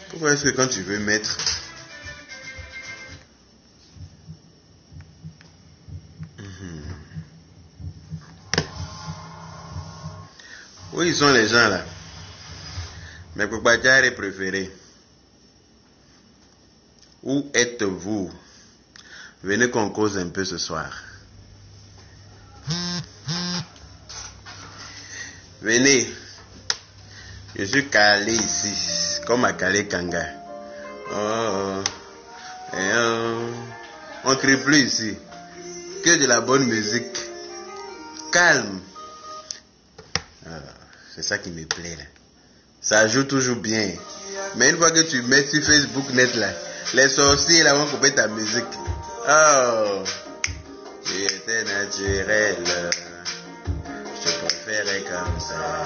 Pourquoi est-ce que quand tu veux mettre... Où ils sont les gens là? Mes propriétaires préférés. Où êtes-vous? Venez qu'on cause un peu ce soir. Venez. Je suis calé ici, comme à Calé Kanga. On ne crie plus ici. Que de la bonne musique. Calme. C'est ça qui me plaît là. Ça joue toujours bien. Mais une fois que tu mets sur Facebook net là, les sorciers là vont couper ta musique. Oh, tu étais naturel. Je préférais comme ça.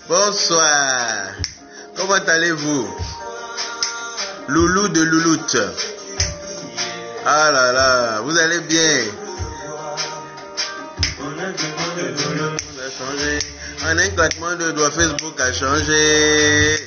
Bonsoir. Comment allez-vous? Loulou de Louloute. Ah là là, vous allez bien? En un claquement de doigts, Facebook a changé.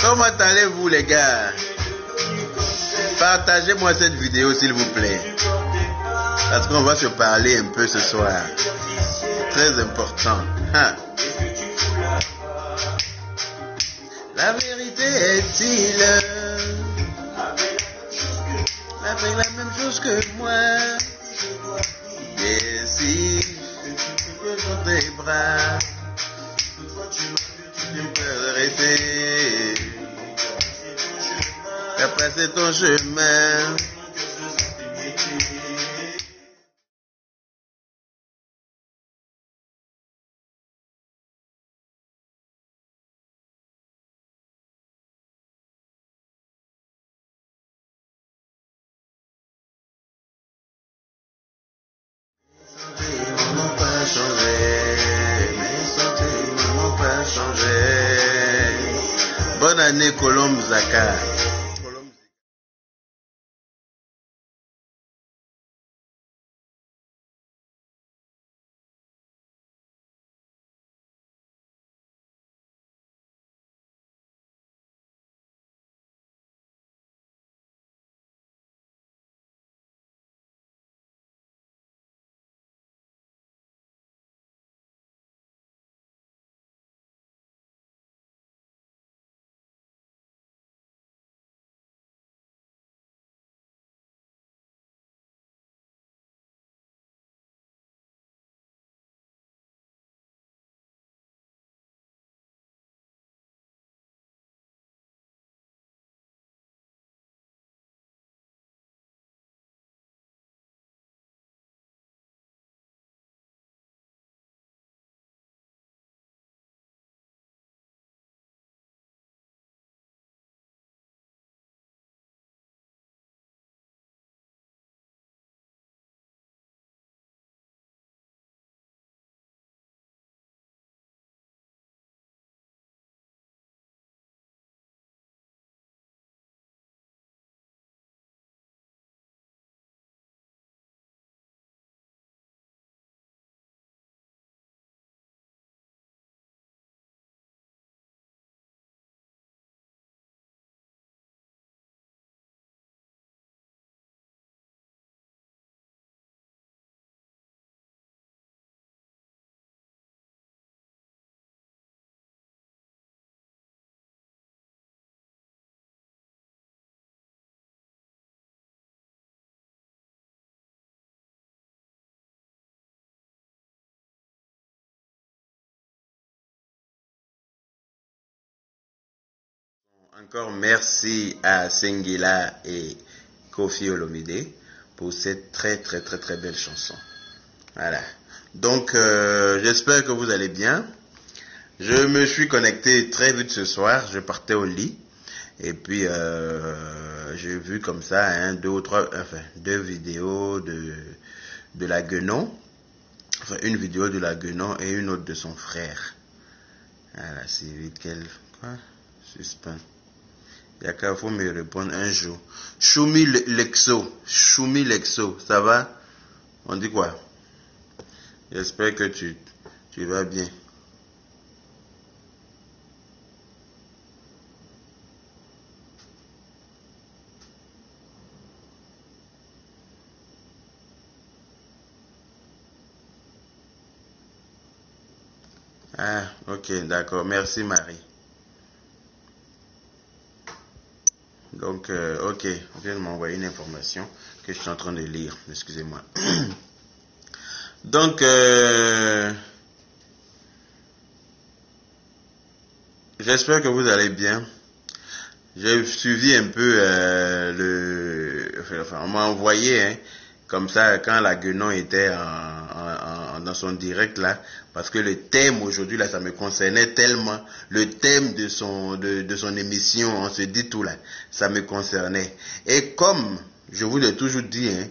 Comment allez-vous les gars? Partagez-moi cette vidéo s'il vous plaît. Parce qu'on va se parler un peu ce soir. Très important. La vérité est-il avec la même chose que moi? Et si je peux dans tes bras, tu peux arrêter. T'as passé ton chemin. Bonne année Colombe Zaka. Encore merci à Sengila et Kofi Olomide pour cette très belle chanson. Voilà. Donc j'espère que vous allez bien. Je me suis connecté très vite ce soir. Je partais au lit. Et puis, j'ai vu comme ça, hein, deux vidéos de la Guenon. Enfin, une vidéo de la Guenon et une autre de son frère. Voilà, c'est quel... Quoi? Suspens. Il y a qu'à faut me répondre un jour. Choumi Lexo. Choumi Lexo. Ça va? On dit quoi? J'espère que tu vas bien. Ah, ok, d'accord. Merci, Marie. Donc, ok, on vient de m'envoyer une information que je suis en train de lire. Excusez-moi. Donc, j'espère que vous allez bien. J'ai suivi un peu on m'a envoyé, hein, comme ça, quand la Guenon était dans son direct là, parce que le thème aujourd'hui là, ça me concernait tellement, le thème de son émission, on se dit tout là, ça me concernait. Et comme je vous l'ai toujours dit, hein,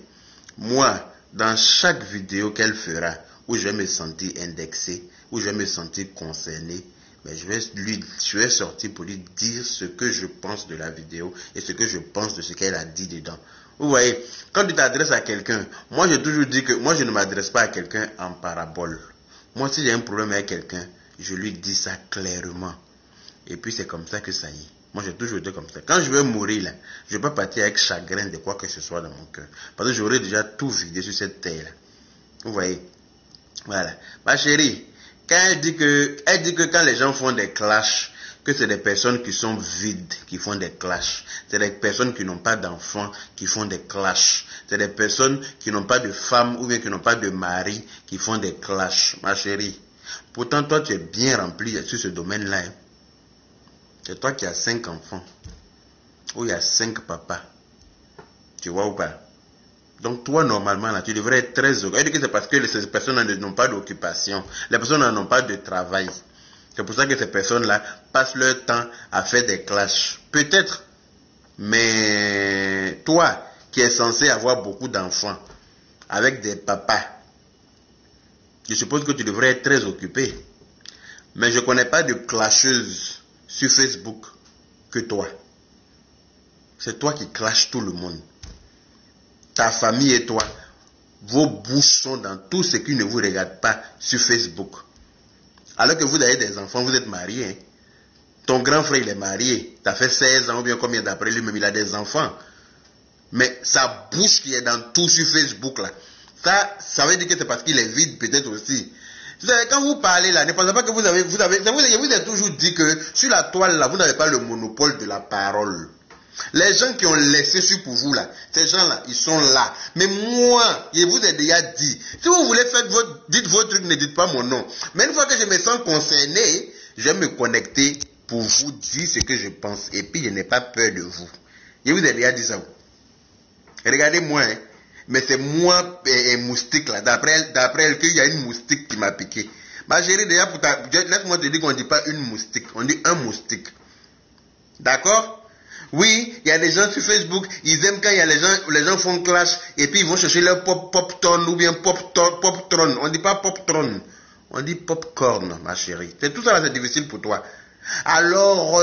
moi, dans chaque vidéo qu'elle fera, où je vais me sentir indexé, où je vais me sentir concerné, mais je vais sortir pour lui dire ce que je pense de la vidéo et ce que je pense de ce qu'elle a dit dedans. Vous voyez, quand tu t'adresses à quelqu'un, moi j'ai toujours dit que moi je ne m'adresse pas à quelqu'un en parabole. Moi si j'ai un problème avec quelqu'un, je lui dis ça clairement. Et puis c'est comme ça que ça y est. Moi j'ai toujours dit comme ça. Quand je vais mourir là, je ne vais pas partir avec chagrin de quoi que ce soit dans mon cœur. Parce que j'aurais déjà tout vidé sur cette terre là. Vous voyez. Voilà. Ma chérie, quand elle dit que quand les gens font des clashs, que c'est des personnes qui sont vides qui font des clashs. C'est des personnes qui n'ont pas d'enfants qui font des clashs. C'est des personnes qui n'ont pas de femmes ou bien qui n'ont pas de mari qui font des clashs. Ma chérie, pourtant toi tu es bien rempli sur ce domaine-là. Hein. C'est toi qui as 5 enfants. Ou il y a 5 papas. Tu vois ou pas? Donc toi, normalement, là, tu devrais être très occupé. C'est parce que ces personnes n'ont pas d'occupation. Les personnes n'ont pas de travail. C'est pour ça que ces personnes-là passent leur temps à faire des clashs. Peut-être. Mais toi, qui es censé avoir beaucoup d'enfants, avec des papas, je suppose que tu devrais être très occupé. Mais je ne connais pas de clasheuse sur Facebook que toi. C'est toi qui clashes tout le monde. Ta famille et toi, vos bouches sont dans tout ce qui ne vous regarde pas sur Facebook. Alors que vous avez des enfants, vous êtes mariés. Hein. Ton grand frère, il est marié. Tu as fait 16 ans ou bien combien d'après lui-même, il a des enfants. Mais sa bouche qui est dans tout sur Facebook, là, ça veut dire que c'est parce qu'il est vide peut-être aussi. Vous savez, quand vous parlez là, ne pensez pas que je vous ai toujours dit que sur la toile là, vous n'avez pas le monopole de la parole. Les gens qui ont laissé sur pour vous là, ces gens-là, ils sont là. Mais moi, je vous ai déjà dit, si vous voulez faire dites votre truc, ne dites pas mon nom. Mais une fois que je me sens concerné, je vais me connecter pour vous dire ce que je pense. Et puis, je n'ai pas peur de vous. Je vous ai déjà dit ça. Regardez-moi, hein. Mais c'est moi et moustique là. D'après elle, qu'il y a une moustique qui m'a piqué. Ma chérie, déjà, laisse-moi te dire qu'on ne dit pas une moustique, on dit un moustique. D'accord? Oui, il y a des gens sur Facebook, ils aiment quand il y a les gens font clash et puis ils vont chercher leur pop-tron ou bien pop-tron. On ne dit pas pop-tron, on dit pop-corn, ma chérie. C'est tout ça là, c'est difficile pour toi. Alors,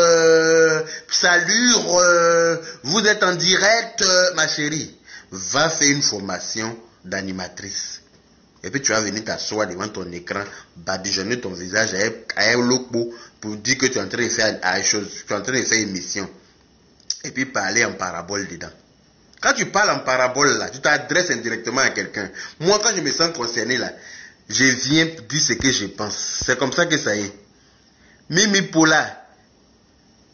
salut, vous êtes en direct, ma chérie. Va faire une formation d'animatrice. Et puis tu vas venir t'asseoir devant ton écran, badigeonner ton visage avec un logo pour dire que tu es en train de faire émission. Et puis parler en parabole dedans. Quand tu parles en parabole là, tu t'adresses indirectement à quelqu'un. Moi, quand je me sens concerné là, je viens dire ce que je pense. C'est comme ça que ça y est. Mimi Pola,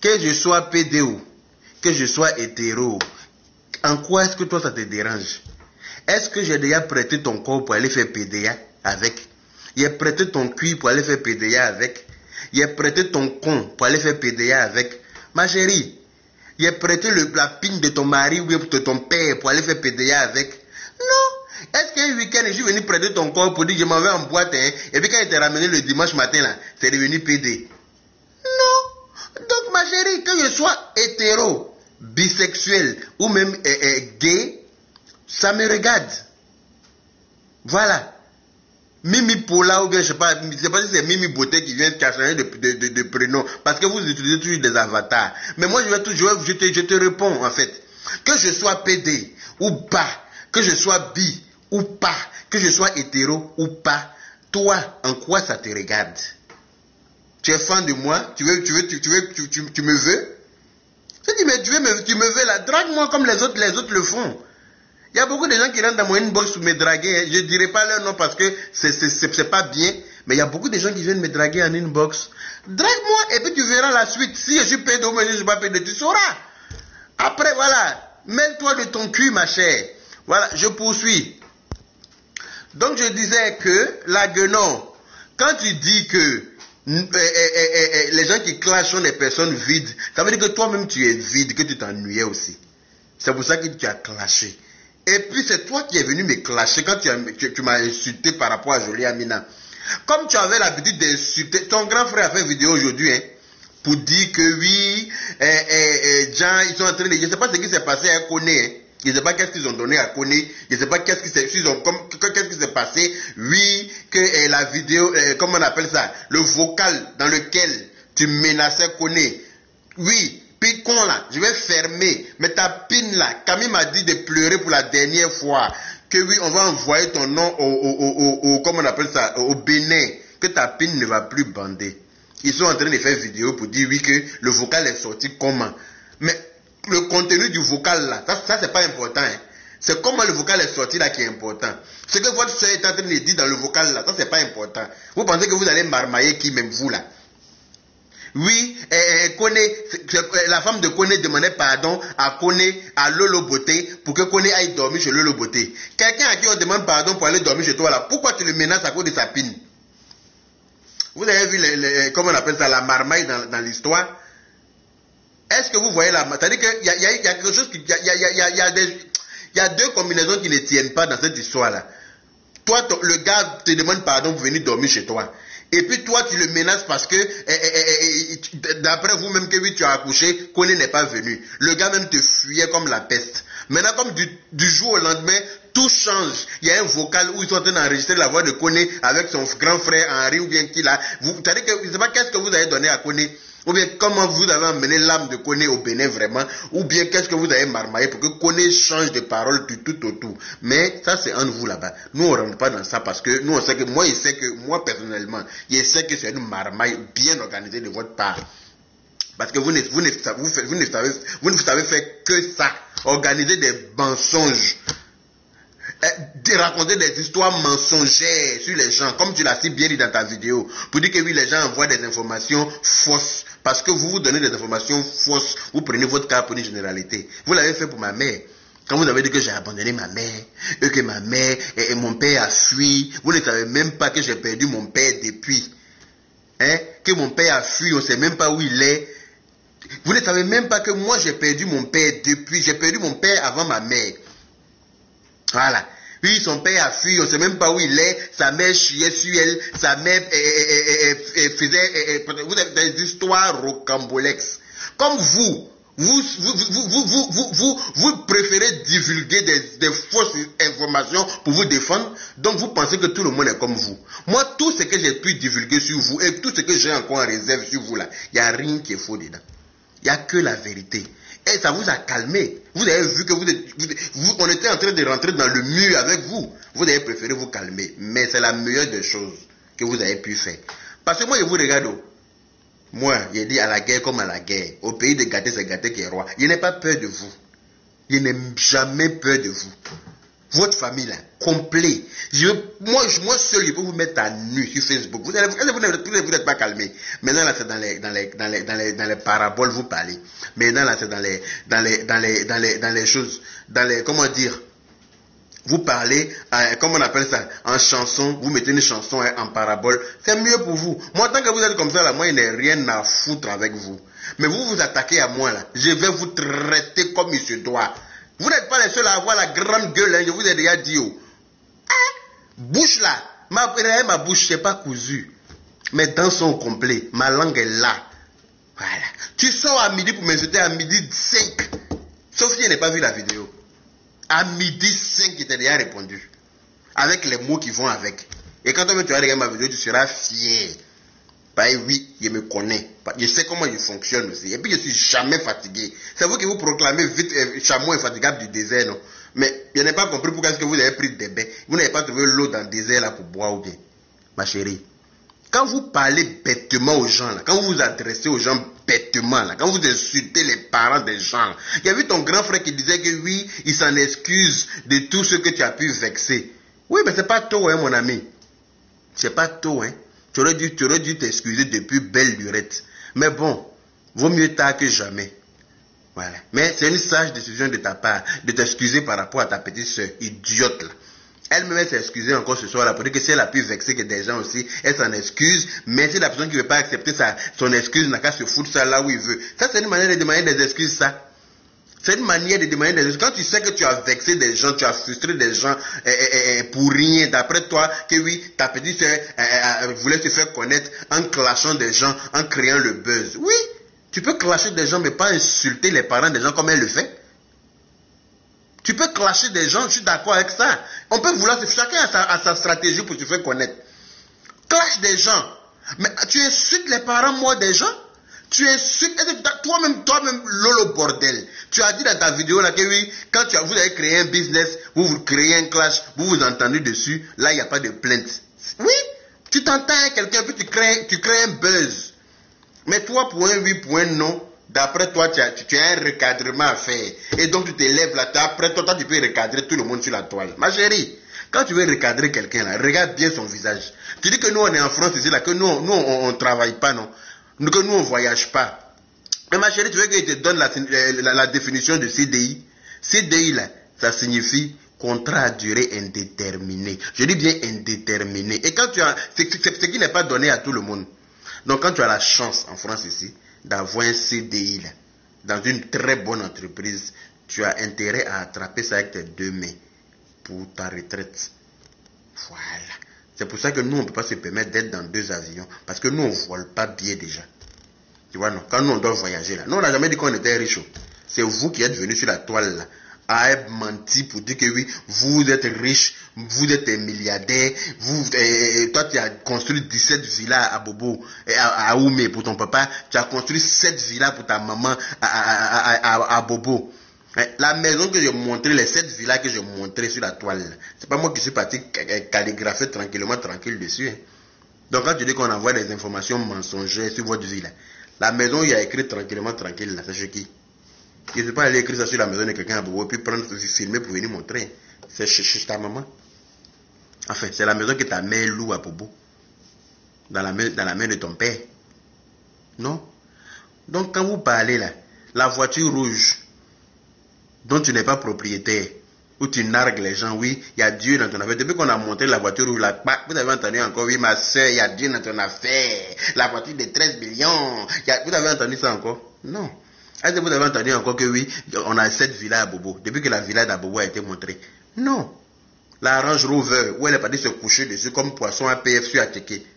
que je sois pédéo, que je sois hétéro, en quoi est-ce que toi ça te dérange? Est-ce que j'ai déjà prêté ton corps pour aller faire PDA avec? J'ai prêté ton cuir pour aller faire PDA avec? J'ai prêté ton con pour aller faire PDA avec? Ma chérie, j'ai prêté la pine de ton mari ou de ton père pour aller faire PDA avec? Non, Est-ce qu'un week-end, je suis venu près de ton corps pour dire je m'en vais en boîte, hein, et puis quand il t'est ramené le dimanche matin, là, c'est devenu PD? Non. Donc, ma chérie, que je sois hétéro, bisexuel ou même gay, ça me regarde. Voilà. Mimi Pola ou bien je sais pas si c'est Mimi Beauté qui vient changer de prénom parce que vous utilisez toujours des avatars. Mais moi je te réponds en fait. Que je sois PD ou pas, que je sois bi ou pas, que je sois hétéro ou pas, toi, en quoi ça te regarde? Tu es fan de moi? Tu me veux? Je dis mais tu me veux là, drague-moi comme les autres le font. Il y a beaucoup de gens qui rentrent dans mon inbox pour me draguer. Je ne dirai pas leur nom parce que c'est pas bien. Mais il y a beaucoup de gens qui viennent me draguer en inbox. Drague-moi et puis tu verras la suite. Si je suis pédo ou si je ne suis pas pédo, tu sauras. Après, voilà. Mêle-toi de ton cul, ma chère. Voilà, je poursuis. Donc, je disais que, la guenon, quand tu dis que les gens qui clashent sont des personnes vides, ça veut dire que toi-même tu es vide, que tu t'ennuyais aussi. C'est pour ça que tu as clashé. Et puis c'est toi qui es venu me clasher quand tu m'as insulté par rapport à Jolie Amina. Comme tu avais l'habitude d'insulter, ton grand frère a fait une vidéo aujourd'hui, hein, pour dire que oui, gens, ils sont en train de... Je ne sais pas ce qui s'est passé à Kone, hein. Je ne sais pas qu'est-ce qu'ils ont donné à Kone, je ne sais pas qu'est-ce qui s'est passé. Oui, que la vidéo, comment on appelle ça, le vocal dans lequel tu menaçais Kone. Oui. Puis con là, je vais fermer. Mais ta pine là, Camille m'a dit de pleurer pour la dernière fois. Que oui, on va envoyer ton nom comment on appelle ça, au Bénin. Que ta pine ne va plus bander. Ils sont en train de faire vidéo pour dire oui que le vocal est sorti comment. Mais le contenu du vocal là, ça c'est pas important. Hein. C'est comment le vocal est sorti là qui est important. Ce que votre soeur est en train de dire dans le vocal là, ça c'est pas important. Vous pensez que vous allez marmailler qui même vous là? Oui, la femme de Kone demandait pardon à Kone, à Lolo Beauté, pour que Kone aille dormir chez Lolo Beauté. Quelqu'un à qui on demande pardon pour aller dormir chez toi là, pourquoi tu le menaces à cause de sa pine? Vous avez vu, comment on appelle ça, la marmaille dans l'histoire? Est-ce que vous voyez la... C'est-à-dire qu'il y a quelque chose qui... Il y a deux combinaisons qui ne tiennent pas dans cette histoire-là. Toi, le gars te demande pardon pour venir dormir chez toi. Et puis toi, tu le menaces parce que, d'après vous-même que oui, tu as accouché, Kone n'est pas venu. Le gars même te fuyait comme la peste. Maintenant, comme du jour au lendemain, tout change. Il y a un vocal où ils sont en train d'enregistrer la voix de Kone avec son grand frère Henri ou bien qui là. C'est-à-dire que je ne sais pas qu'est-ce que vous avez donné à Kone. Ou bien comment vous avez emmené l'âme de Kone au Bénin vraiment. Ou bien qu'est-ce que vous avez marmaillé pour que Kone change de parole du tout au tout. Mais ça c'est entre vous là-bas. Nous on ne rentre pas dans ça parce que nous on sait que moi personnellement, je sais que c'est une marmaille bien organisée de votre part. Parce que vous ne savez faire que ça. Organiser des mensonges. De raconter des histoires mensongères sur les gens, comme tu l'as si bien dit dans ta vidéo, pour dire que oui, les gens envoient des informations fausses, parce que vous donnez des informations fausses, vous prenez votre cas pour une généralité. Vous l'avez fait pour ma mère. Quand vous avez dit que j'ai abandonné ma mère, et que ma mère et mon père a fui, vous ne savez même pas que j'ai perdu mon père depuis. Hein? Que mon père a fui, on ne sait même pas où il est. Vous ne savez même pas que moi j'ai perdu mon père depuis, j'ai perdu mon père avant ma mère. Voilà. Oui, son père a fui, on ne sait même pas où il est, sa mère chiait sur elle, sa mère faisait vous avez des histoires rocambolesques. Comme vous préférez divulguer des fausses informations pour vous défendre, donc vous pensez que tout le monde est comme vous. Moi, tout ce que j'ai pu divulguer sur vous et tout ce que j'ai encore en réserve sur vous là, il n'y a rien qui est faux dedans. Il n'y a que la vérité. Et ça vous a calmé. Vous avez vu que on était en train de rentrer dans le mur avec vous. Vous avez préféré vous calmer. Mais c'est la meilleure des choses que vous avez pu faire. Parce que moi, je vous regarde. Moi, j'ai dit à la guerre comme à la guerre. Au pays de gâter, c'est gâter qui est roi. Je n'ai pas peur de vous. Je n'ai jamais peur de vous. Votre famille là, complet. Moi seul, je peux vous mettre à nu sur Facebook. Vous n'êtes pas calmé. Maintenant là, c'est dans les paraboles vous parlez. Maintenant là, c'est dans les choses, comment dire, vous parlez, comment on appelle ça, en chanson, vous mettez une chanson en parabole, c'est mieux pour vous. Moi, tant que vous êtes comme ça là, moi, il n'y a rien à foutre avec vous. Mais vous vous attaquez à moi là, je vais vous traiter comme il se doit. Vous n'êtes pas les seuls à avoir la grande gueule, hein, je vous ai déjà dit. Oh. Bouche là. Ma bouche, c'est pas cousu. Mes dents sont complets. Ma langue est là. Voilà. Tu sors à midi pour m'insulter à midi 5. Sauf si elle n'a pas vu la vidéo. À midi 5, il t'a déjà répondu. Avec les mots qui vont avec. Et quand tu vas regarder ma vidéo, tu seras fier. Bah oui, je me connais. Je sais comment je fonctionne aussi. Et puis je suis jamais fatigué. C'est vous qui vous proclamez vite chameau infatigable du désert, non? Mais je n'ai pas compris pourquoi est-ce que vous avez pris des bains. Vous n'avez pas trouvé l'eau dans le désert là pour boire ou bien. Ma chérie. Quand vous parlez bêtement aux gens, là, quand vous vous adressez aux gens bêtement, là, quand vous insultez les parents des gens, il y a vu ton grand frère qui disait que oui, il s'en excuse de tout ce que tu as pu vexer. Oui, mais c'est pas tôt, hein, mon ami. C'est pas tôt, hein. Tu aurais dû t'excuser depuis belle lurette. Mais bon, vaut mieux tard que jamais. Voilà. Mais c'est une sage décision de ta part de t'excuser par rapport à ta petite soeur, idiote là. Elle-même s'est excusée encore ce soir là pour dire que si elle a pu vexer que des gens aussi, elle s'en excuse. Mais si la personne qui ne veut pas accepter son excuse n'a qu'à se foutre ça là où il veut. Ça, c'est une manière de demander des excuses, ça. C'est une manière de demander des excuses. Quand tu sais que tu as vexé des gens, tu as frustré des gens pour rien, d'après toi, que oui, ta petite soeur voulait se faire connaître en clashant des gens, en créant le buzz. Oui, tu peux clasher des gens, mais pas insulter les parents des gens comme elle le fait. Tu peux clasher des gens, je suis d'accord avec ça. On peut vouloir, chacun a sa stratégie pour se faire connaître. Clash des gens. Mais tu insultes les parents morts des gens. Tu insultes, toi-même, lolo bordel. Tu as dit dans ta vidéo là que oui, quand vous avez créé un business, vous créez un clash, vous vous entendez dessus, là il n'y a pas de plainte. Oui, tu t'entends avec quelqu'un, puis tu crées un buzz. Mais toi, pour un oui, pour un non, d'après toi, tu as un recadrement à faire. Et donc, tu te lèves là, après toi, tu peux recadrer tout le monde sur la toile. Ma chérie, quand tu veux recadrer quelqu'un là, regarde bien son visage. Tu dis que nous, on est en France ici, là, que nous, on ne travaille pas, non? Que nous, on ne voyage pas. Mais ma chérie, tu veux que je te donne la définition de CDI? CDI, là, ça signifie contrat à durée indéterminée. Je dis bien indéterminé. Et quand tu as... C'est ce qui n'est pas donné à tout le monde. Donc, quand tu as la chance, en France ici, d'avoir un CDI là, dans une très bonne entreprise, tu as intérêt à attraper ça avec tes deux mains pour ta retraite. Voilà. C'est pour ça que nous, on ne peut pas se permettre d'être dans 2 avions. Parce que nous, on ne vole pas bien déjà. Tu vois, non? Quand nous, on doit voyager là. Nous, on n'a jamais dit qu'on était riches. C'est vous qui êtes venus sur la toile là, à menti pour dire que oui, vous êtes riche, vous êtes un milliardaire, toi tu as construit 17 villas à Bobo, à Oumé pour ton papa, tu as construit 7 villas pour ta maman à Bobo. La maison que j'ai montrée, les 7 villas que j'ai montrées sur la toile, c'est pas moi qui suis parti calligrapher tranquille dessus. Hein. Donc quand tu dis qu'on envoie des informations mensongères sur votre vie, là, la maison où il y a écrit tranquille, là, c'est chez qui? Je ne peux pas aller écrire ça sur la maison de quelqu'un à Bobo, puis filmer pour venir montrer. C'est chez ta maman. Enfin, c'est la maison que ta mère loue à Bobo. Dans la main de ton père. Non? Donc, quand vous parlez là, la voiture rouge, dont tu n'es pas propriétaire, où tu nargues les gens, oui, il y a Dieu dans ton affaire. Depuis qu'on a monté la voiture rouge, là, vous avez entendu encore, oui, ma soeur, il y a Dieu dans ton affaire. La voiture de 13 millions. Vous avez entendu ça encore? Non. Est-ce que vous avez entendu encore que oui, on a 7 villas à Bobo, depuis que la villa d'Abobo a été montrée? Non. La Range Rover, où elle est partie se coucher dessus comme poisson à PFC à checker.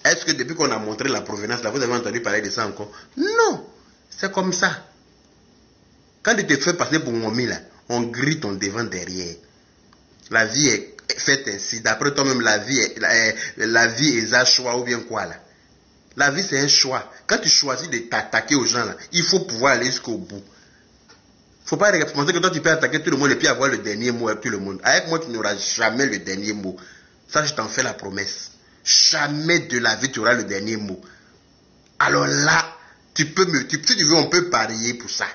Est-ce que depuis qu'on a montré la provenance, là, vous avez entendu parler de ça encore? Non. C'est comme ça. Quand tu te fais passer pour Momi, là, on grille ton devant derrière. La vie est faite ainsi. D'après toi-même, la vie est un choix ou bien quoi, là? La vie, c'est un choix. Quand tu choisis de t'attaquer aux gens, là, il faut pouvoir aller jusqu'au bout. Il ne faut pas penser que toi, tu peux attaquer tout le monde et puis avoir le dernier mot avec tout le monde. Avec moi, tu n'auras jamais le dernier mot. Ça, je t'en fais la promesse. Jamais de la vie, tu auras le dernier mot. Alors là, si tu veux, on peut parier pour ça.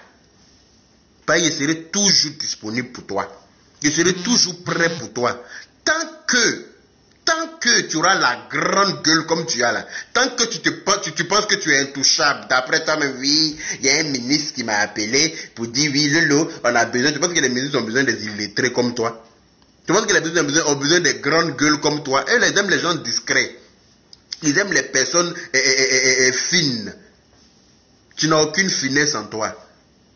Je serai toujours disponible pour toi. Je serai toujours prêt pour toi. Tant que tu auras la grande gueule comme tu as là, tant que tu penses que tu es intouchable, d'après toi-même, oui, il y a un ministre qui m'a appelé pour dire, oui, Lolo, on a besoin, tu penses que les ministres ont besoin des illettrés comme toi? Tu penses que les ministres ont besoin des grandes gueules comme toi? Eux, ils aiment les gens discrets. Ils aiment les personnes fines. Tu n'as aucune finesse en toi.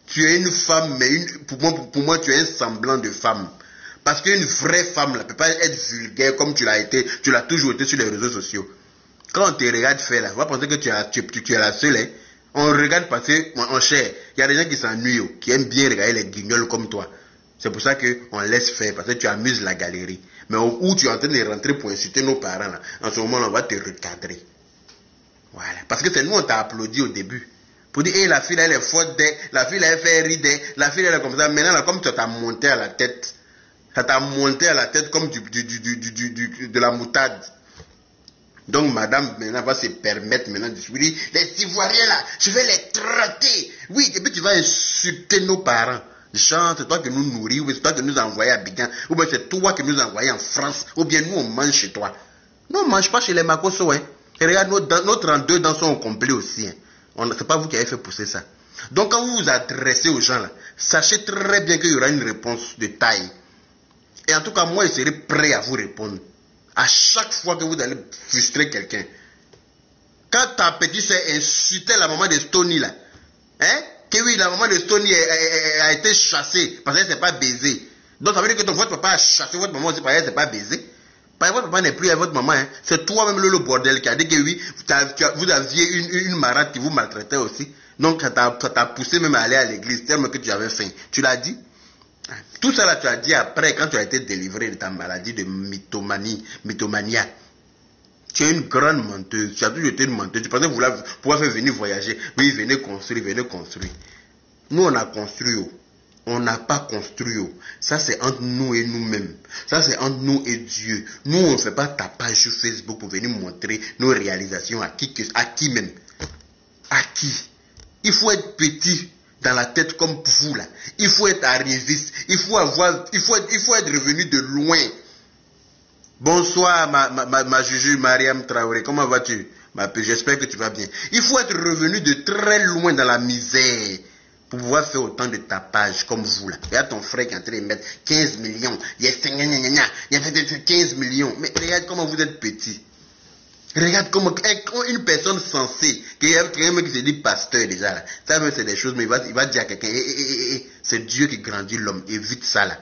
Tu es une femme, mais pour moi, tu es un semblant de femme. Parce qu'une vraie femme ne peut pas être vulgaire comme tu l'as été, tu l'as toujours été sur les réseaux sociaux. Quand on te regarde faire là, on va penser que tu es la seule. Hein. On regarde passer en chair. Il y a des gens qui s'ennuient, qui aiment bien regarder les guignols comme toi. C'est pour ça qu'on laisse faire, parce que tu amuses la galerie. Mais où tu es en train de rentrer pour insulter nos parents, là, en ce moment, on va te recadrer. Voilà. Parce que c'est nous, on t'a applaudi au début. Pour dire, hey, la fille, elle est forte, la fille, elle fait rire, la fille, elle est comme ça. Maintenant, là, comme ça t'a monté à la tête, ça t'a monté à la tête comme de la moutarde. Donc, madame, maintenant, va se permettre maintenant de dire, les Ivoiriens, là, je vais les traiter. Oui, et puis tu vas insulter nos parents. Genre, c'est toi que nous nourris, ou c'est toi que nous envoyons à Abidjan, ou bien c'est toi que nous envoyons en France, ou bien nous, on mange chez toi. Nous, on ne mange pas chez les Makoso, hein. Et regarde, nos 32 dents sont complets aussi, hein. C'est pas vous qui avez fait pousser ça. Donc, quand vous vous adressez aux gens, là, sachez très bien qu'il y aura une réponse de taille. Et en tout cas, moi, je serai prêt à vous répondre. À chaque fois que vous allez frustrer quelqu'un. Quand ta petite soeur insultait la maman de Stony, là, hein, que oui, la maman de Stony a été chassée parce qu'elle ne s'est pas baisée. Donc, ça veut dire que votre papa a chassé votre maman aussi parce qu'elle ne s'est pas baisée. Parce que votre papa n'est plus avec votre maman. Hein. C'est toi-même le bordel qui a dit que oui, vous aviez une marade qui vous maltraitait aussi. Donc, ça t'a poussé même à aller à l'église tellement que tu avais faim. Tu l'as dit? Tout ça là, tu as dit après, quand tu as été délivré de ta maladie de mythomania. Tu es une grande menteuse. Tu as toujours été une menteuse. Tu pensais pouvoir faire venir voyager. Oui, venez construire, venez construire. Nous, on a construit. On n'a pas construit. Ça, c'est entre nous et nous-mêmes. Ça, c'est entre nous et Dieu. Nous, on ne fait pas tapage sur Facebook pour venir montrer nos réalisations à qui même. À qui? Il faut être petit dans la tête comme vous là. Il faut être arriviste. Il faut être revenu de loin. Bonsoir ma Juju Mariam Traoré. Comment vas-tu? J'espère que tu vas bien. Il faut être revenu de très loin dans la misère pour pouvoir faire autant de tapage comme vous là. Il y a ton frère qui est en train de mettre 15 millions. Il y a fait 15 millions. Mais regarde comment vous êtes petit. Regarde comment une personne sensée, qui se dit pasteur déjà là, ça c'est des choses, mais il va dire à quelqu'un, c'est Dieu qui grandit l'homme, évite ça là.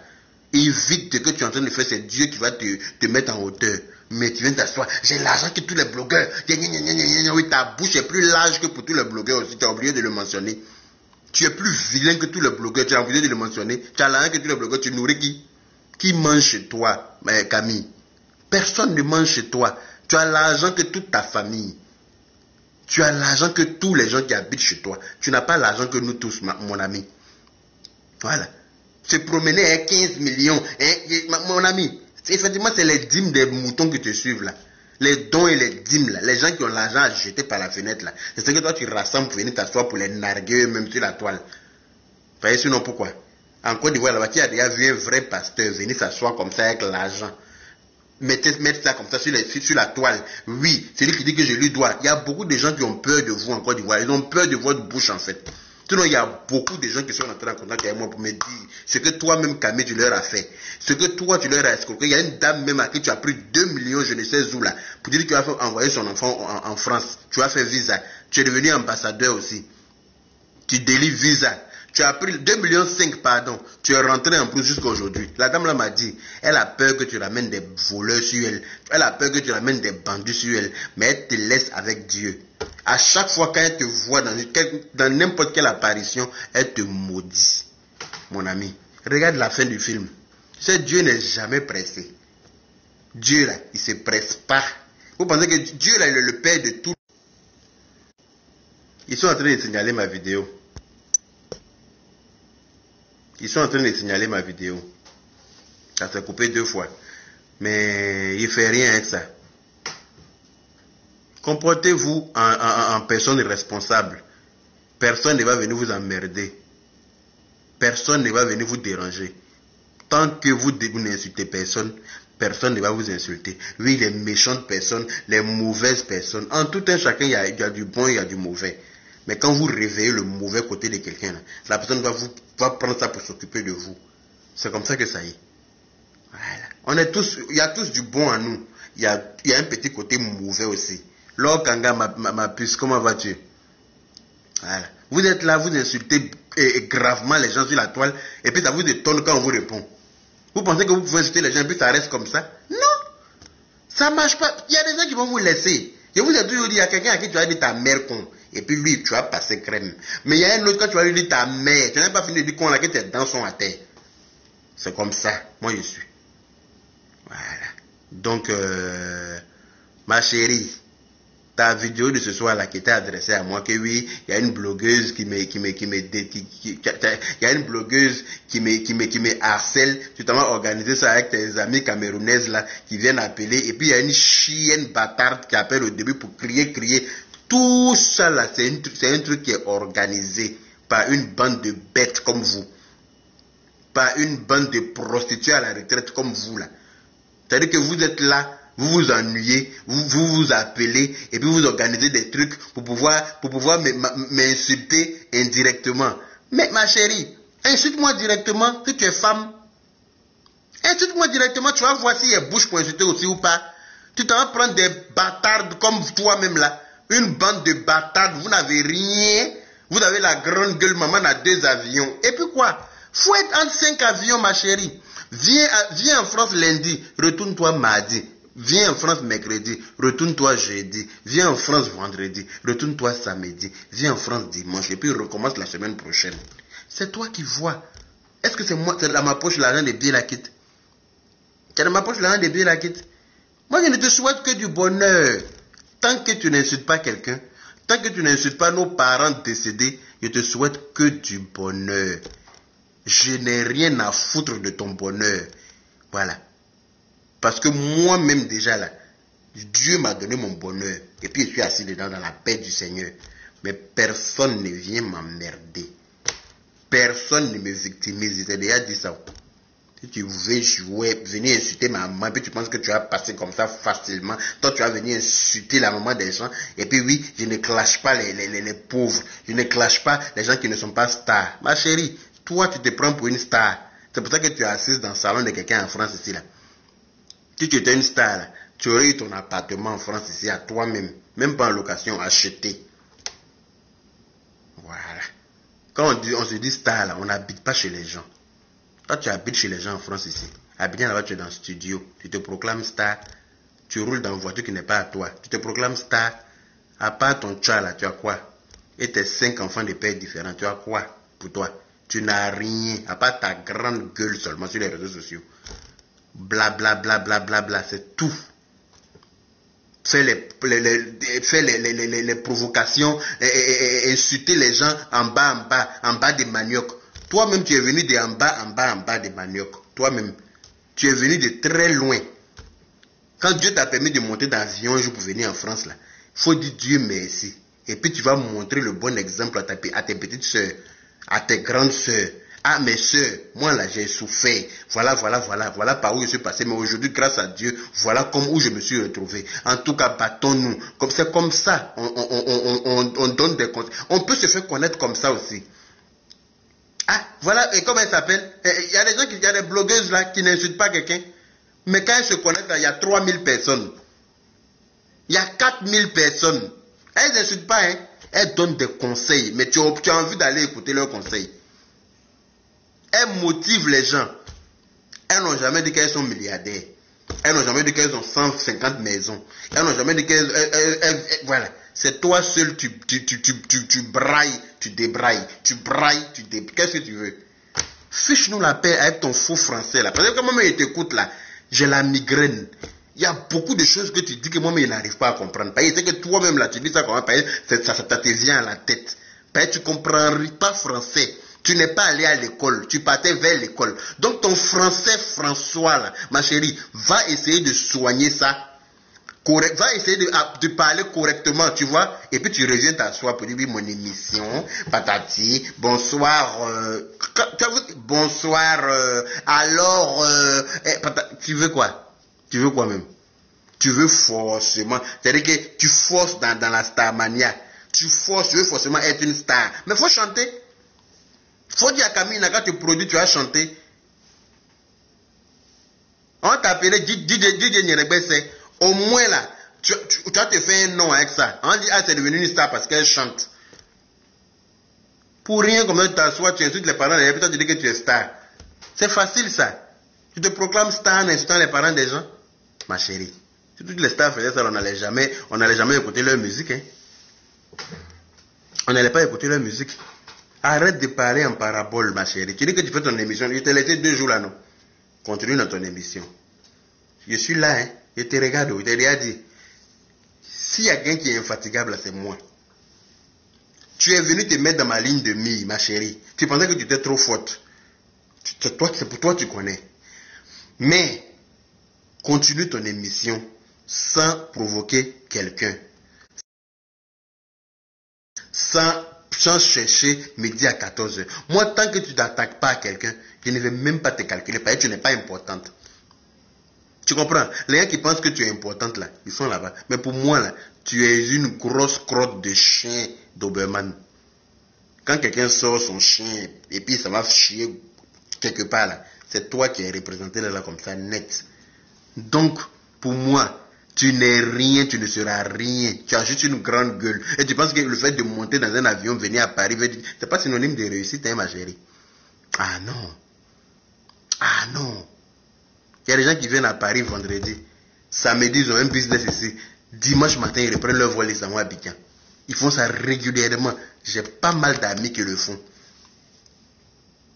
Évite ce que tu es en train de faire, c'est Dieu qui va te mettre en hauteur. Mais tu viens t'asseoir, j'ai l'argent que tous les blogueurs, oui, ta bouche est plus large que pour tous les blogueurs aussi, tu as oublié de le mentionner. Tu es plus vilain que tous les blogueurs, tu as oublié de le mentionner. Tu as l'argent que tous les blogueurs, tu nourris qui? Qui mange chez toi, Camille? Personne ne mange chez toi. Tu as l'argent que toute ta famille. Tu as l'argent que tous les gens qui habitent chez toi. Tu n'as pas l'argent que nous tous, mon ami. Voilà. Se promener à 15 millions. Mon ami, effectivement, c'est les dîmes des moutons qui te suivent là. Les dons et les dîmes là. Les gens qui ont l'argent à jeter par la fenêtre là. C'est ce que toi tu rassembles pour venir t'asseoir pour les narguer même sur la toile. Vous voyez sinon pourquoi? En Côte d'Ivoire là-bas, tu as déjà vu un vrai pasteur venir s'asseoir comme ça avec l'argent. Mettre ça comme ça sur la toile. Oui, c'est lui qui dit que je lui dois. Il y a beaucoup de gens qui ont peur de vous en Côte d'Ivoire. Ils ont peur de votre bouche en fait. Sinon, il y a beaucoup de gens qui sont entrés en contact avec moi pour me dire ce que toi-même, Camille, tu leur as fait. Ce que toi, tu leur as escroqué. Il y a une dame même à qui tu as pris 2 millions, je ne sais où là, pour dire que tu as envoyé son enfant en France. Tu as fait visa. Tu es devenu ambassadeur aussi. Tu délivres visa. Tu as pris 2,5 millions, pardon. Tu es rentré en plus jusqu'à aujourd'hui. La dame là m'a dit, elle a peur que tu ramènes des voleurs sur elle. Elle a peur que tu ramènes des bandits sur elle. Mais elle te laisse avec Dieu. À chaque fois qu'elle te voit dans n'importe quelle apparition, elle te maudit. Mon ami, regarde la fin du film. Ce Dieu n'est jamais pressé. Dieu là, il ne se presse pas. Vous pensez que Dieu là, il est le père de tout. Ils sont en train de signaler ma vidéo. Ils sont en train de signaler ma vidéo. Ça s'est coupé 2 fois. Mais il ne fait rien avec ça. Comportez-vous en personne responsable. Personne ne va venir vous emmerder. Personne ne va venir vous déranger. Tant que vous n'insultez personne, personne ne va vous insulter. Oui, les méchantes personnes, les mauvaises personnes. En tout un chacun, il y a du bon, il y a du mauvais. Mais quand vous réveillez le mauvais côté de quelqu'un, la personne va prendre ça pour s'occuper de vous. C'est comme ça que ça y est. Voilà. Il y a tous du bon en nous. Il y a un petit côté mauvais aussi. Laure Kanga, ma puce, comment vas-tu? Voilà. Vous êtes là, vous insultez gravement les gens sur la toile, et puis ça vous étonne quand on vous répond. Vous pensez que vous pouvez insulter les gens et puis ça reste comme ça? Non. Ça marche pas. Il y a des gens qui vont vous laisser. Je vous ai toujours dit, il y a quelqu'un à qui tu as dit ta mère con. Et puis lui, tu as passé crème. Mais il y a un autre, quand tu vas lui dire ta mère, tu n'as pas fini de dire con là que tes dents sont à terre. C'est comme ça. Moi, je suis. Voilà. Donc, ma chérie, ta vidéo de ce soir là qui était adressée à moi, que oui, il y a une blogueuse qui me harcèle. Tu t'en vas organiser ça avec tes amis camerounaises là qui viennent appeler. Et puis il y a une chienne bâtarde qui appelle au début pour crier. Tout ça là, c'est un truc qui est organisé par une bande de bêtes comme vous. Par une bande de prostituées à la retraite comme vous là. C'est-à-dire que vous êtes là. Vous vous ennuyez, vous appelez et puis vous organisez des trucs pour pouvoir m'insulter indirectement. Mais ma chérie, insulte-moi directement que tu es femme. Insulte-moi directement, tu vas voir s'il y a bouche pour insulter aussi ou pas. Tu t'en vas prendre des bâtards comme toi-même là. Une bande de bâtards, vous n'avez rien. Vous avez la grande gueule, maman a 2 avions. Et puis quoi? Faut être entre 5 avions ma chérie. Viens en France lundi, retourne-toi mardi. Viens en France mercredi, retourne-toi jeudi. Viens en France vendredi, retourne-toi samedi. Viens en France dimanche et puis recommence la semaine prochaine. C'est toi qui vois. Est-ce que c'est moi, c'est dans ma poche l'argent des billets la quitte? C'est dans ma poche l'argent des billets la quitte? Moi je ne te souhaite que du bonheur. Tant que tu n'insultes pas quelqu'un, tant que tu n'insultes pas nos parents décédés, je te souhaite que du bonheur. Je n'ai rien à foutre de ton bonheur. Voilà. Parce que moi-même déjà là, Dieu m'a donné mon bonheur. Et puis je suis assis dedans dans la paix du Seigneur. Mais personne ne vient m'emmerder. Personne ne me victimise. J'ai déjà dit ça. Si tu veux jouer, venir insulter ma maman, puis tu penses que tu vas passer comme ça facilement. Toi, tu vas venir insulter la maman des gens. Et puis oui, je ne clash pas les pauvres. Je ne clash pas les gens qui ne sont pas stars. Ma chérie, toi, tu te prends pour une star. C'est pour ça que tu es assise dans le salon de quelqu'un en France ici là. Si tu étais une star, là, tu aurais eu ton appartement en France ici à toi-même, même pas en location, acheté. Voilà. Quand on se dit star, là, on n'habite pas chez les gens. Toi, tu habites chez les gens en France ici. Habitant là-bas, tu es dans le studio. Tu te proclames star. Tu roules dans une voiture qui n'est pas à toi. Tu te proclames star. À part ton chat, là, tu as quoi? Et tes 5 enfants de pères différents, tu as quoi pour toi? Tu n'as rien, à part ta grande gueule seulement sur les réseaux sociaux. Bla bla bla bla bla bla, c'est tout. Fais les provocations, insulter les gens en bas des maniocs. Toi-même, tu es venu de en bas des maniocs. Toi-même, tu es venu de très loin. Quand Dieu t'a permis de monter dans l'avion un jour pour venir en France, là, il faut dire Dieu merci. Et puis tu vas montrer le bon exemple à tes petites soeurs, à tes grandes soeurs. Ah, mes soeurs, moi là j'ai souffert. Voilà par où je suis passé. Mais aujourd'hui, grâce à Dieu, voilà où je me suis retrouvé. En tout cas, battons-nous. C'est comme ça, on donne des conseils. On peut se faire connaître comme ça aussi. Ah, voilà, et comment elle s'appelle? Il y a des gens, il y a des blogueuses là qui n'insultent pas quelqu'un. Mais quand elles se connectent, il y a 3000 personnes. Il y a 4000 personnes. Elles n'insultent pas, hein. Elles donnent des conseils. Mais tu as envie d'aller écouter leurs conseils. Elles motivent les gens. Elles n'ont jamais dit qu'elles sont milliardaires. Elles n'ont jamais dit qu'elles ont 150 maisons. Elles n'ont jamais dit qu'elles... voilà. C'est toi seul, tu brailles, tu débrailles. Tu brailles, tu débrailles. Qu'est-ce que tu veux? Fiche-nous la paix avec ton faux français là. Parce que quand moi-même je t'écoute là, j'ai la migraine. Il y a beaucoup de choses que tu dis que moi-même je n'arrive pas à comprendre. Parce que c'est que toi-même là, tu dis ça comment? Parce que ça te vient à la tête. Parce que tu ne comprends pas français. Tu n'es pas allé à l'école, tu partais vers l'école. Donc ton français François, là, ma chérie, va essayer de soigner ça. Va essayer de parler correctement, tu vois. Et puis tu reviens t'asseoir pour dire, oui, mon émission, patati, bonsoir, bonsoir, alors, tu veux quoi? Tu veux quoi même? Tu veux forcément, c'est-à-dire que tu forces dans la starmania. Tu veux forcément être une star. Mais il faut chanter. Faut dire à Camille, quand tu produis, tu vas chanter. On t'appelait DJ Nyerebese. Au moins là, tu vas te faire un nom avec ça. On dit, ah, c'est devenu une star parce qu'elle chante. Pour rien, comme tu t'assois, tu insultes les parents, et puis tu dis que tu es star. C'est facile ça. Tu te proclames star en insultant les parents des gens? Ma chérie. Si toutes les stars faisaient ça, on n'allait jamais écouter leur musique. Hein. On n'allait pas écouter leur musique. Arrête de parler en parabole, ma chérie. Tu dis que tu fais ton émission. Je t'ai laissé 2 jours là, non? Continue dans ton émission. Je suis là, hein. Je te regarde. Je t'ai déjà dit. S'il y a quelqu'un qui est infatigable, c'est moi. Tu es venu te mettre dans ma ligne de mire, ma chérie. Tu pensais que tu étais trop forte. C'est pour toi, tu connais. Mais, continue ton émission sans provoquer quelqu'un. Sans chercher midi à 14h. Moi, tant que tu n'attaques pas quelqu'un, je ne vais même pas te calculer parce que tu n'es pas importante. Tu comprends? Les gens qui pensent que tu es importante là, ils sont là-bas. Mais pour moi là, tu es une grosse crotte de chien Doberman. Quand quelqu'un sort son chien et puis ça va chier quelque part là, c'est toi qui es représenté là comme ça, net. Donc, pour moi, tu n'es rien, tu ne seras rien. Tu as juste une grande gueule. Et tu penses que le fait de monter dans un avion, venir à Paris, c'est pas synonyme de réussite, hein, ma chérie? Ah non. Ah non. Il y a des gens qui viennent à Paris vendredi. Samedi, ils ont un business ici. Dimanche matin, ils reprennent leur vol, ils s'en vont à Abidjan. Ils font ça régulièrement. J'ai pas mal d'amis qui le font.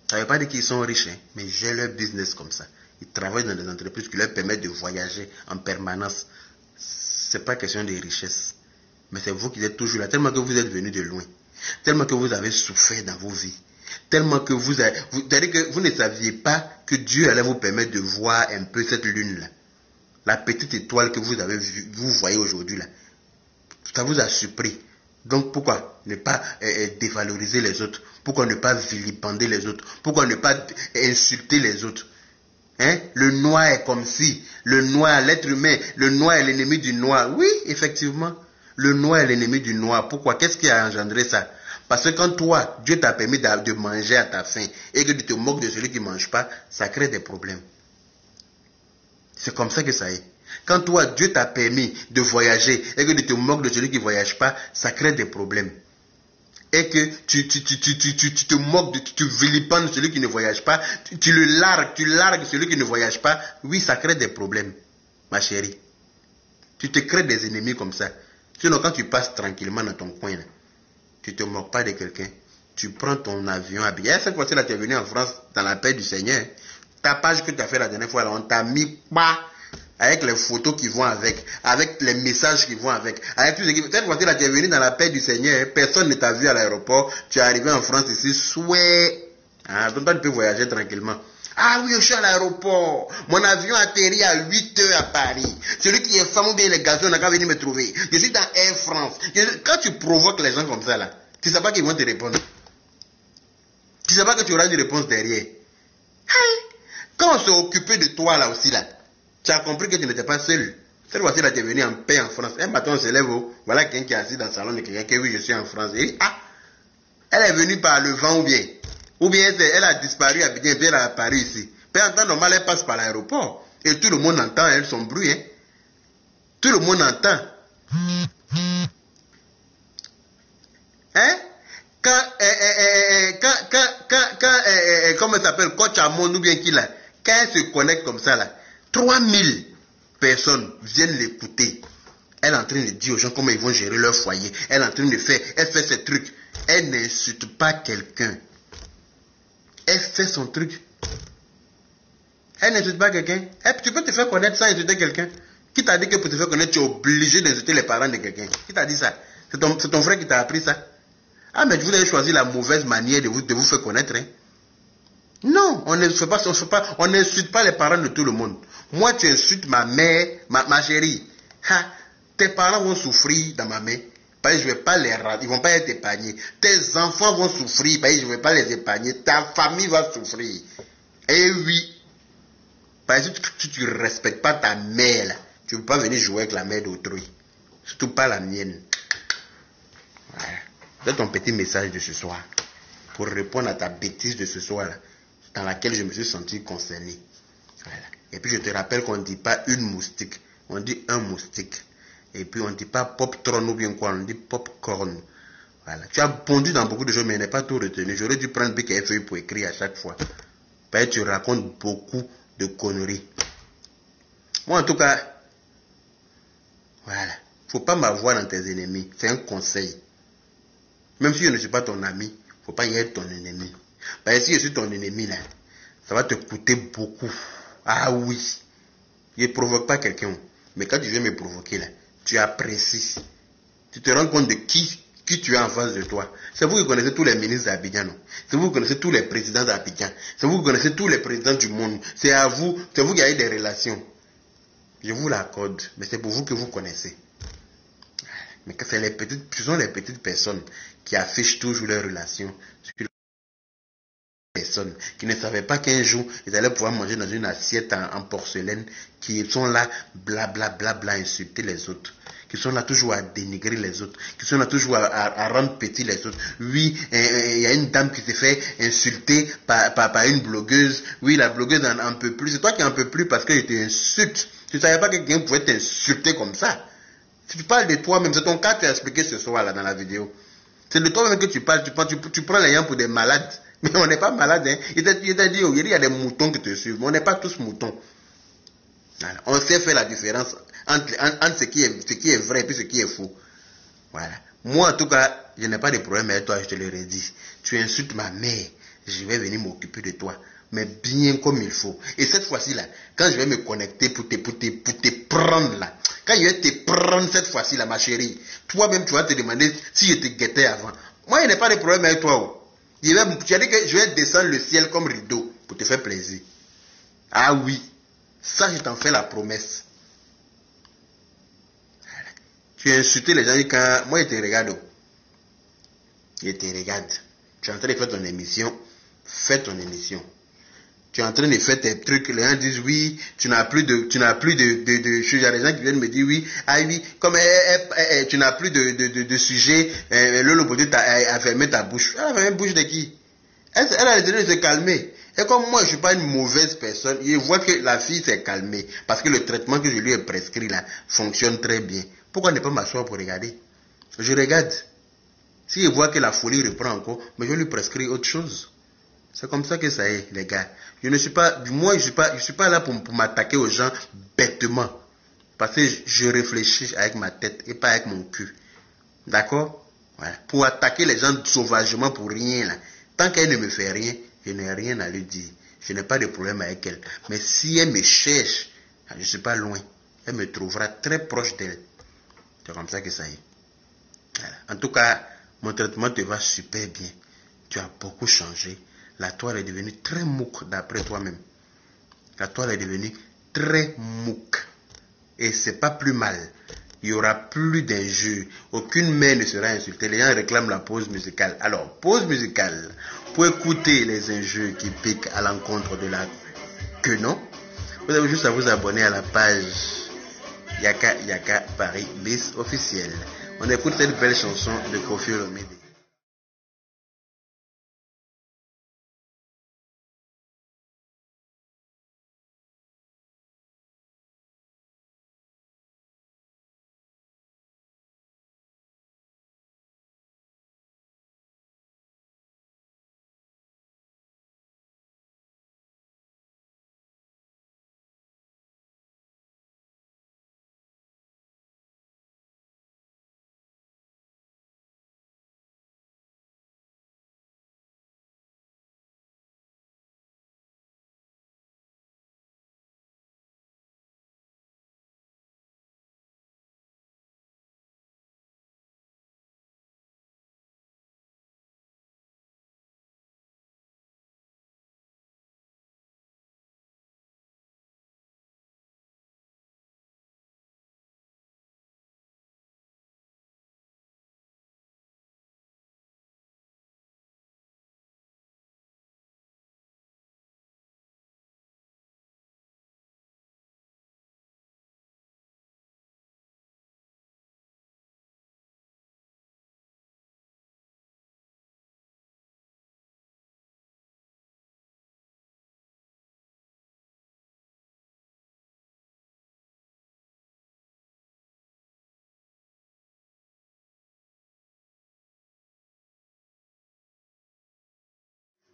Ça ne veut pas dire qu'ils sont riches, hein, mais j'ai leur business comme ça. Ils travaillent dans des entreprises qui leur permettent de voyager en permanence. C'est pas question de richesse. Mais c'est vous qui êtes toujours là. Tellement que vous êtes venus de loin. Tellement que vous avez souffert dans vos vies. Tellement que vous ne saviez pas que Dieu allait vous permettre de voir un peu cette lune-là. La petite étoile que vous voyez aujourd'hui là. Ça vous a surpris. Donc pourquoi ne pas dévaloriser les autres? Pourquoi ne pas vilipender les autres? Pourquoi ne pas insulter les autres? Hein? Le noir est comme si. Le noir, l'être humain, le noir est l'ennemi du noir. Oui, effectivement. Le noir est l'ennemi du noir. Pourquoi? Qu'est-ce qui a engendré ça? Parce que quand toi, Dieu t'a permis de manger à ta faim et que tu te moques de celui qui ne mange pas, ça crée des problèmes. C'est comme ça que ça est. Quand toi, Dieu t'a permis de voyager et que tu te moques de celui qui ne voyage pas, ça crée des problèmes. Et que tu te moques, tu vilipendes celui qui ne voyage pas, tu largues celui qui ne voyage pas, oui, ça crée des problèmes, ma chérie. Tu te crées des ennemis comme ça. Sinon, quand tu passes tranquillement dans ton coin, là, tu ne te moques pas de quelqu'un, tu prends ton avion à billet. Cette fois-ci, là, tu es venu en France dans la paix du Seigneur. Ta page que tu as fait la dernière fois, là, on t'a mis pas avec les photos qui vont avec les messages qui vont avec tout ce qui... Cette fois-ci, là, tu es venu dans la paix du Seigneur, personne ne t'a vu à l'aéroport, tu es arrivé en France ici, souhait. Ah, donc toi, tu peux voyager tranquillement. Ah oui, je suis à l'aéroport. Mon avion atterrit à 8h à Paris. Celui qui est femme ou bien les garçons n'a qu'à venir me trouver. Je suis dans Air France. Quand tu provoques les gens comme ça, là, tu ne sais pas qu'ils vont te répondre. Tu ne sais pas que tu auras une réponse derrière. Hey, quand on s'est occupé de toi là aussi, là, tu as compris que tu n'étais pas seul. Cette fois-ci, là, tu es venu en paix en France. Un matin, on se lève, oh, voilà quelqu'un qui est assis dans le salon de quelqu'un qui dit oui, je suis en France. Et ah, elle est venue par le vent ou bien elle a disparu à Abidjan et puis elle a apparu ici. Puis en temps normal, elle passe par l'aéroport. Et tout le monde entend elle, son bruit. Hein. Tout le monde entend. Hein? Comment elle s'appelle? Coach Amon ou bien qui là? Quand elle se connecte comme ça là, 3000 personnes viennent l'écouter. Elle est en train de dire aux gens comment ils vont gérer leur foyer. Elle est en train de faire, elle fait ses trucs. Elle n'insulte pas quelqu'un. Elle fait son truc. Elle n'insulte pas quelqu'un. Tu peux te faire connaître sans insulter quelqu'un. Qui t'a dit que pour te faire connaître, tu es obligé d'insulter les parents de quelqu'un? Qui t'a dit ça? C'est ton frère qui t'a appris ça? Ah, mais vous avez choisi la mauvaise manière de vous faire connaître. Hein? Non, on n'insulte pas les parents de tout le monde. Moi, tu insultes ma mère, ma chérie. Ha, tes parents vont souffrir dans ma main. Parce que je ne vais pas les rendre, ils ne vont pas être épargnés. Tes enfants vont souffrir, parce que je ne vais pas les épargner. Ta famille va souffrir. Et oui. Parce que si tu ne respectes pas ta mère, là, tu ne peux pas venir jouer avec la mère d'autrui. Surtout pas la mienne. Voilà. C'est ton petit message de ce soir. Pour répondre à ta bêtise de ce soir, là, dans laquelle je me suis senti concerné. Voilà. Et puis je te rappelle qu'on ne dit pas une moustique, on dit un moustique. Et puis on ne dit pas pop-tron ou bien quoi, on dit pop-corn. Voilà. Tu as pondu dans beaucoup de choses, mais je n'ai pas tout retenu. J'aurais dû prendre bic et feuille pour écrire à chaque fois. Parce que tu racontes beaucoup de conneries. Moi, en tout cas, voilà. Faut pas m'avoir dans tes ennemis. C'est un conseil. Même si je ne suis pas ton ami, faut pas y être ton ennemi. Parce que si je suis ton ennemi, là, ça va te coûter beaucoup. Ah oui. Je ne provoque pas quelqu'un. Mais quand tu viens me provoquer, là, tu apprécies. Tu te rends compte de qui tu as en face de toi. C'est vous qui connaissez tous les ministres d'Abidjan, non? C'est vous qui connaissez tous les présidents d'Abidjan. C'est vous qui connaissez tous les présidents du monde. C'est à vous, c'est vous qui avez des relations. Je vous l'accorde, mais c'est pour vous que vous connaissez. Mais c'est ce sont les petites personnes qui affichent toujours leurs relations sur les personnes qui ne savaient pas qu'un jour ils allaient pouvoir manger dans une assiette en porcelaine, qui sont là bla insulter les autres, qui sont là toujours à dénigrer les autres, qui sont là toujours à rendre petits les autres. Oui, il y a une dame qui s'est fait insulter par une blogueuse. Oui, la blogueuse en peut plus. C'est toi qui en peux plus parce que je t'insulte. Tu ne savais pas que quelqu'un pouvait t'insulter comme ça. Si tu parles de toi-même, c'est ton cas que tu as expliqué ce soir là dans la vidéo. C'est de toi-même que tu parles, tu prends les gens pour des malades. Mais on n'est pas malade, hein. Il t'a dit, il y a des moutons qui te suivent, mais on n'est pas tous moutons. Voilà. On sait faire la différence entre ce qui est vrai et puis ce qui est faux. Voilà. Moi, en tout cas, je n'ai pas de problème avec toi, je te le redis. Tu insultes ma mère, je vais venir m'occuper de toi. Mais bien comme il faut. Et cette fois-ci là, quand je vais me connecter pour te prendre là, quand je vais te prendre cette fois-ci là, ma chérie, toi-même tu vas te demander si je te guettais avant. Moi, il n'y a pas de problème avec toi. Oh. Tu as dit que je vais descendre le ciel comme rideau pour te faire plaisir. Ah oui, ça je t'en fais la promesse. Tu as insulté les gens quand moi je te regarde. Je te regarde. Tu es en train de faire ton émission. Fais ton émission. Tu es en train de faire tes trucs, les gens disent oui, tu n'as plus de choses. Il y a des gens qui viennent me dire oui, ah oui, comme tu n'as plus de sujet, le loboté a fermé ta bouche. Elle a fermé la bouche de qui? Elle a décidé de se calmer. Et comme moi, je ne suis pas une mauvaise personne, je vois que la fille s'est calmée, parce que le traitement que je lui ai prescrit là fonctionne très bien. Pourquoi ne pas m'asseoir pour regarder? Je regarde. Si je vois que la folie reprend encore, mais je lui prescris autre chose. C'est comme ça que ça est, les gars. Je ne suis pas, moi, je suis pas là pour m'attaquer aux gens bêtement. Parce que je réfléchis avec ma tête et pas avec mon cul. D'accord? Voilà. Pour attaquer les gens sauvagement pour rien, là. Tant qu'elle ne me fait rien, je n'ai rien à lui dire. Je n'ai pas de problème avec elle. Mais si elle me cherche, je ne suis pas loin. Elle me trouvera très proche d'elle. C'est comme ça que ça est. Voilà. En tout cas, mon traitement te va super bien. Tu as beaucoup changé. La toile est devenue très mouque d'après toi-même. La toile est devenue très mouque. Et c'est pas plus mal. Il n'y aura plus d'injures. Aucune mère ne sera insultée. Les gens réclament la pause musicale. Alors, pause musicale. Pour écouter les injures qui piquent à l'encontre de la queue, non? Vous avez juste à vous abonner à la page Yaka Paris Bis officielle. On écoute cette belle chanson de Koffi Olomide.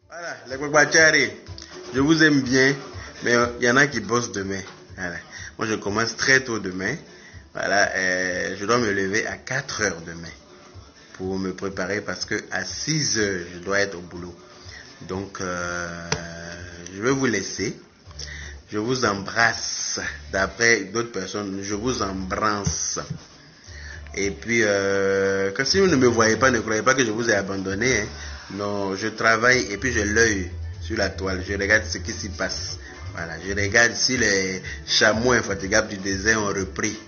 Voilà, les Gbagbatchari, je vous aime bien. Mais il y en a qui bossent demain. Voilà. Moi, je commence très tôt demain. Voilà, je dois me lever à 4 heures demain pour me préparer parce que à 6 heures, je dois être au boulot. Donc, je vais vous laisser. Je vous embrasse. D'après d'autres personnes, je vous embrasse. Et puis, si vous ne me voyez pas, ne croyez pas que je vous ai abandonné. Hein. Non, je travaille et puis j'ai l'œil sur la toile. Je regarde ce qui s'y passe. Voilà, je regarde si les chameaux infatigables du désert ont repris.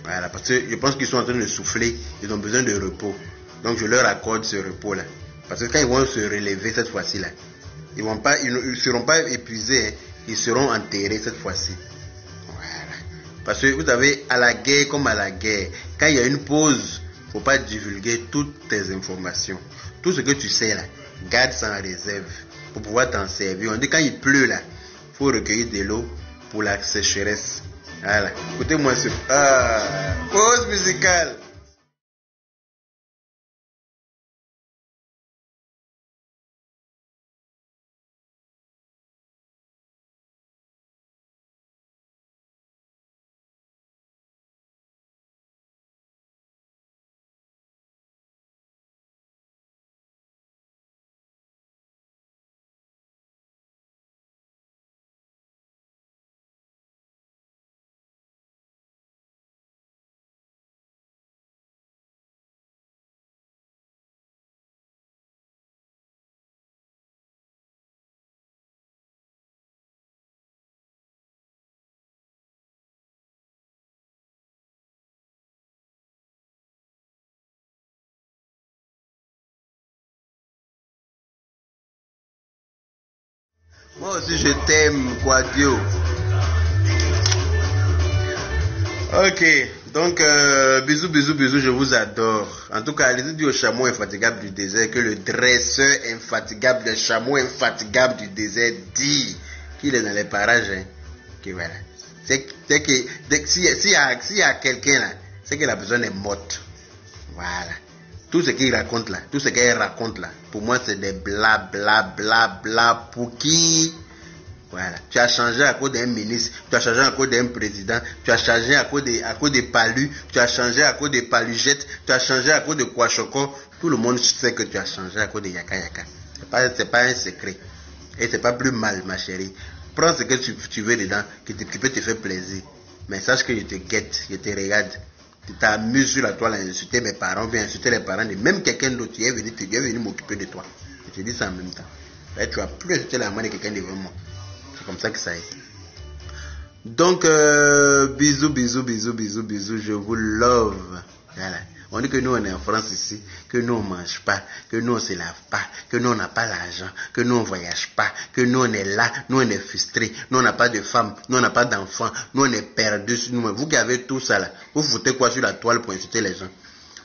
Voilà, parce que je pense qu'ils sont en train de souffler. Ils ont besoin de repos. Donc, je leur accorde ce repos-là. Parce que quand ils vont se relever cette fois-ci-là, ils ne seront pas épuisés. Hein. Ils seront enterrés cette fois-ci. Voilà. Parce que vous savez, à la guerre comme à la guerre, quand il y a une pause, il ne faut pas divulguer toutes tes informations. Tout ce que tu sais là, garde ça en réserve pour pouvoir t'en servir. On dit quand il pleut là, il faut recueillir de l'eau pour la sécheresse. Voilà. Écoutez-moi ce... pause musicale. Moi aussi je t'aime, Quadio. Ok, donc bisous, bisous, bisous, je vous adore. En tout cas, allez-y dire au chameau infatigable du désert que le dresseur infatigable, le chameau infatigable du désert dit qu'il est dans les parages. Hein. Que voilà. C'est que s'il y a quelqu'un là, c'est que la personne est morte. Voilà. Tout ce qu'il raconte là, tout ce qu'elle raconte là, pour moi c'est des bla bla bla bla pour qui. Voilà. Tu as changé à cause d'un ministre, tu as changé à cause d'un président, tu as changé à cause des palus, tu as changé à cause des palugettes, tu as changé à cause de Kwashoko. Tout le monde sait que tu as changé à cause de Yaka Yaka. C'est pas un secret. Et c'est pas plus mal, ma chérie. Prends ce que tu veux dedans, qui peut te faire plaisir. Mais sache que je te guette, je te regarde. Tu t'amuses sur la toile à insulter mes parents, puis insulter les parents de même quelqu'un d'autre. Tu es venu m'occuper de toi. Je te dis ça en même temps. Là, tu vas plus insulter la main de quelqu'un devant moi. C'est comme ça que ça est. Donc, bisous, bisous, bisous, bisous, bisous. Je vous love. Voilà. On dit que nous, on est en France ici, que nous, on ne mange pas, que nous, on ne se lave pas, que nous, on n'a pas l'argent, que nous, on ne voyage pas, que nous, on est là, nous, on est frustrés, nous, on n'a pas de femmes, nous, on n'a pas d'enfants, nous, on est perdus. Vous qui avez tout ça là, vous foutez quoi sur la toile pour insulter les gens?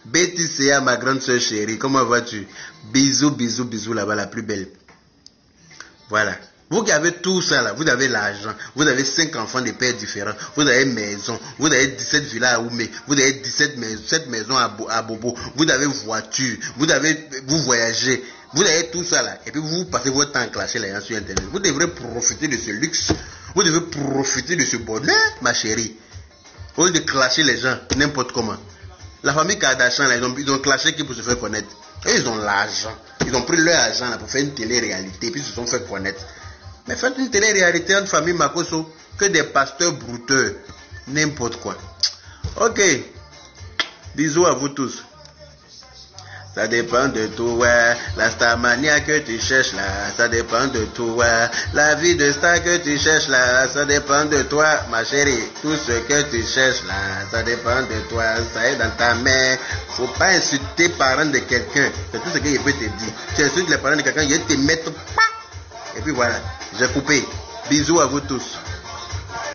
Betty Sea, ma grande soeur chérie, comment vas-tu? Bisous, bisous, bisous là-bas, la plus belle. Voilà. Vous qui avez tout ça là, vous avez l'argent, vous avez 5 enfants de pères différents, vous avez maison, vous avez 17 villas à Oumé, vous avez 17 maisons à Bobo, vous avez voiture, vous voyagez, vous avez tout ça là, et puis vous passez votre temps à clasher les gens sur internet. Vous devrez profiter de ce luxe, vous devez profiter de ce bonheur, ma chérie, au lieu de clasher les gens n'importe comment. La famille Kardashian là, ils ont clashé qui pour se faire connaître. Et ils ont l'argent, ils ont pris leur argent là pour faire une télé-réalité, puis ils se sont fait connaître. Mais faites une télé-réalité entre famille Makoso que des pasteurs brouteurs. N'importe quoi. Ok. Bisous à vous tous. Ça dépend de toi. La starmania que tu cherches là, ça dépend de toi. La vie de star que tu cherches là, ça dépend de toi, ma chérie. Tout ce que tu cherches là, ça dépend de toi. Ça est dans ta main. Faut pas insulter les parents de quelqu'un. C'est tout ce que je peux te dire. Tu insultes les parents de quelqu'un, ils te mettent pas. Et puis voilà, j'ai coupé. Bisous à vous tous.